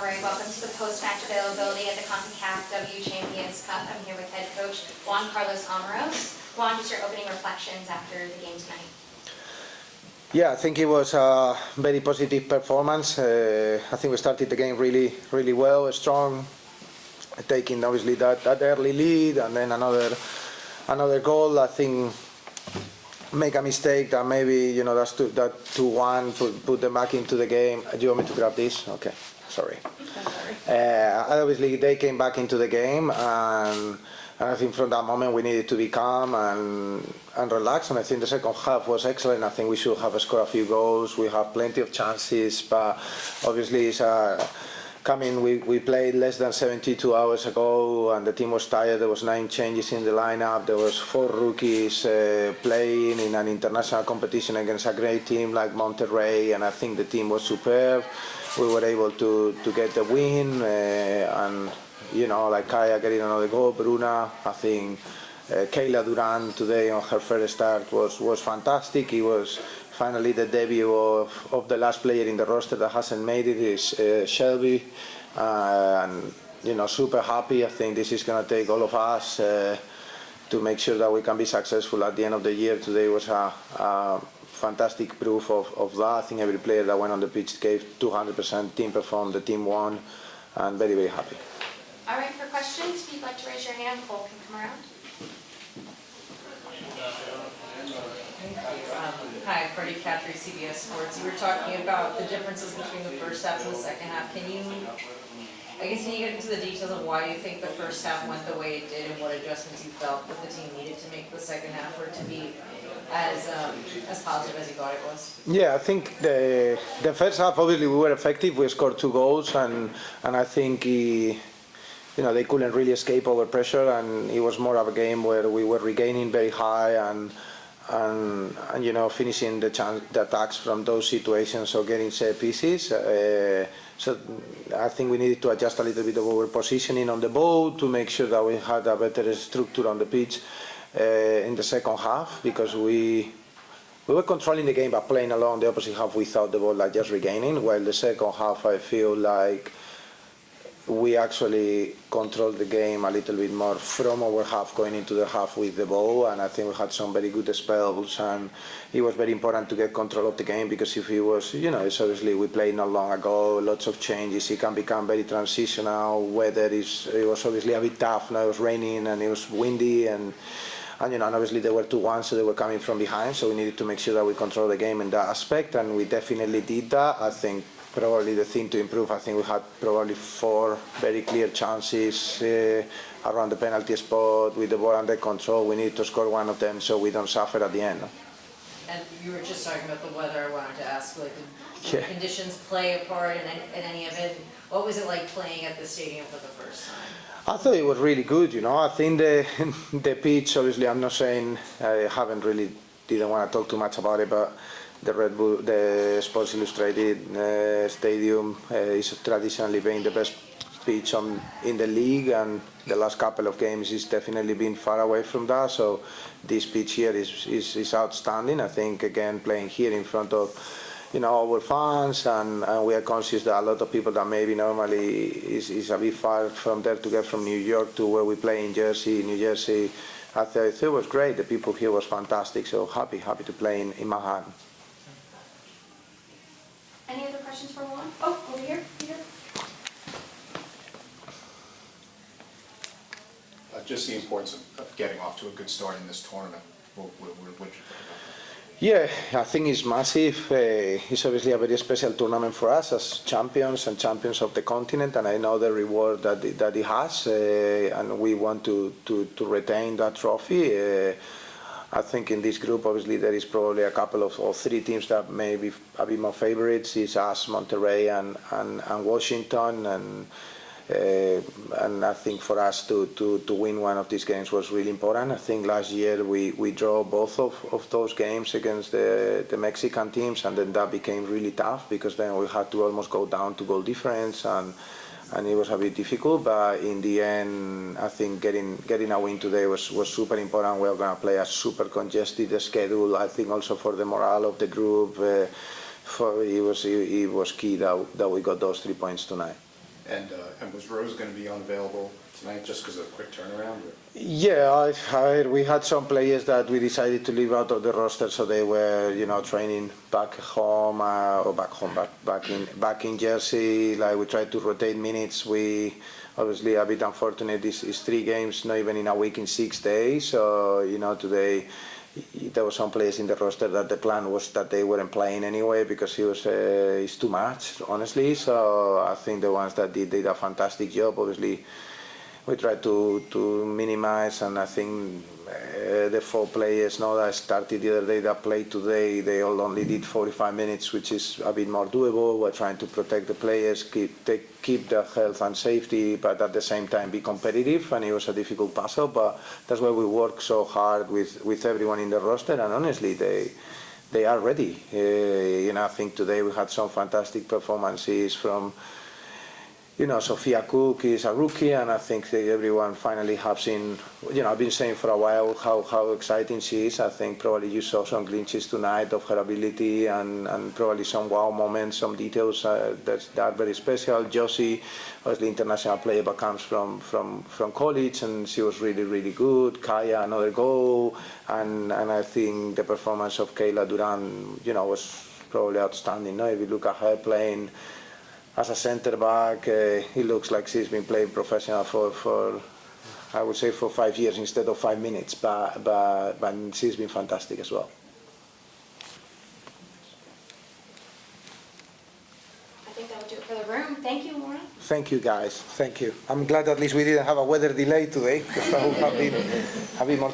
Monterrey. Welcome to the post-match availability at the Concacaf W Champions Cup. I'm here with head coach Juan Amorós. Juan, just your opening reflections after the game tonight. Yeah, I think it was a very positive performance. I think we started the game really well, strong, taking obviously that early lead and then another goal. I think make a mistake that maybe that 2-1 put them back into the game. Do you want me to grab this? Okay, sorry. Obviously they came back into the game, and I think from that moment we needed to be calm and relax, and I think the second half was excellent. I think we should have scored a few goals. We have plenty of chances, but obviously it's we played less than 72 hours ago, and the team was tired. There was 9 changes in the lineup. There was 4 rookies playing in an international competition against a great team like Monterrey, and I think the team was superb. We were able to get the win, and like Kaya getting another goal, Bruna. I think Kayla Durant today on her first start was fantastic. It was finally the debut of the last player in the roster that hasn't made it, is Shelby, and super happy. I think this is going to take all of us to make sure that we can be successful at the end of the year. Today was a fantastic proof of that. I think every player that went on the pitch gave 200%. Team performed, the team won, and very happy. All right, for questions, if you'd like to raise your hand, Cole can come around. Hi, Freddie Catry, CBS Sports. You were talking about the differences between the first half and the second half. Can you get into the details of why you think the first half went the way it did, and what adjustments you felt that the team needed to make the second half for it to be as positive as you thought it was? Yeah, I think the first half, obviously we were effective. We scored 2 goals, and I think they couldn't really escape our pressure, and it was more of a game where we were regaining very high and finishing the attacks from those situations, or getting set pieces. So I think we needed to adjust a little bit of our positioning on the ball to make sure that we had a better structure on the pitch in the second half, because we were controlling the game by playing along the opposite half without the ball, like just regaining, while the second half I feel like we actually controlled the game a little bit more from our half going into the half with the ball, and I think we had some very good spells, and it was very important to get control of the game, because if it was, it's obviously we played not long ago, lots of changes, it can become very transitional. Weather it was obviously a bit tough. Now it was raining and it was windy, and obviously they were 2-1, so they were coming from behind, so we needed to make sure that we control the game in that aspect, and we definitely did that. I think probably the thing to improve, I think we had probably 4 very clear chances around the penalty spot with the ball under control. We need to score one of them so we don't suffer at the end. And you were just talking about the weather. I wanted to ask, did conditions play a part in any of it? What was it like playing at the stadium for the first time? I thought it was really good. I think the pitch, obviously I'm not saying, I didn't want to talk too much about it, but the Sports Illustrated Stadium is traditionally been the best pitch in the league, and the last couple of games is definitely been far away from that. So this pitch here is outstanding. I think again playing here in front of our fans, and we are conscious that a lot of people that maybe normally is a bit far from there to get from New York to where we play in New Jersey. I thought it was great. The people here was fantastic. So happy to play in Manhattan. Any other questions for Juan? Oh, over here, Peter. Just the importance of getting off to a good start in this tournament. What do you think about that? Yeah, I think it's massive. It's obviously a very special tournament for us as champions and champions of the continent, and I know the reward that it has, and we want to retain that trophy. I think in this group, obviously, there is probably a couple of or 3 teams that may be a bit more favorites. It's us, Monterrey, and Washington, and I think for us to win one of these games was really important. I think last year we drew both of those games against the Mexican teams, and then that became really tough, because then we had to almost go down to goal difference, and it was a bit difficult. But in the end, I think getting a win today was super important. We are going to play a super congested schedule. I think also for the morale of the group, it was key that we got those 3 points tonight. And was Rose going to be unavailable tonight just because of a quick turnaround? Or? Yeah, we had some players that we decided to leave out of the roster, so they were, training back home or back in Jersey. Like we tried to rotate minutes. We obviously a bit unfortunate. Is 3 games, not even in a week, in 6 days. So today there were some players in the roster that the plan was that they weren't playing anyway because it's too much, honestly. So I think the ones that did a fantastic job. Obviously, we tried to minimize, and I think the 4 players that started the other day that played today, they all only did 45 minutes, which is a bit more doable. We're trying to protect the players, keep their health and safety, but at the same time be competitive, and it was a difficult puzzle, but that's why we work so hard with everyone in the roster, and honestly, they are ready. I think today we had some fantastic performances from Sophia Cook is a rookie, and I think that everyone finally have seen, I've been saying for a while how exciting she is. I think probably you saw some glimpses tonight of her ability and probably some wow moments, some details that are very special. Josie was the international player but comes from college, and she was really, really good. Kaya, another goal, and I think the performance of Kayla Duran, was probably outstanding. If you look at her playing as a centre back, it looks like she's been playing professional for I would say for 5 years instead of 5 minutes, but she's been fantastic as well. I think that would do it for the room. Thank you, Maura. Thank you, guys. Thank you. I'm glad at least we didn't have a weather delay today, because I would have been more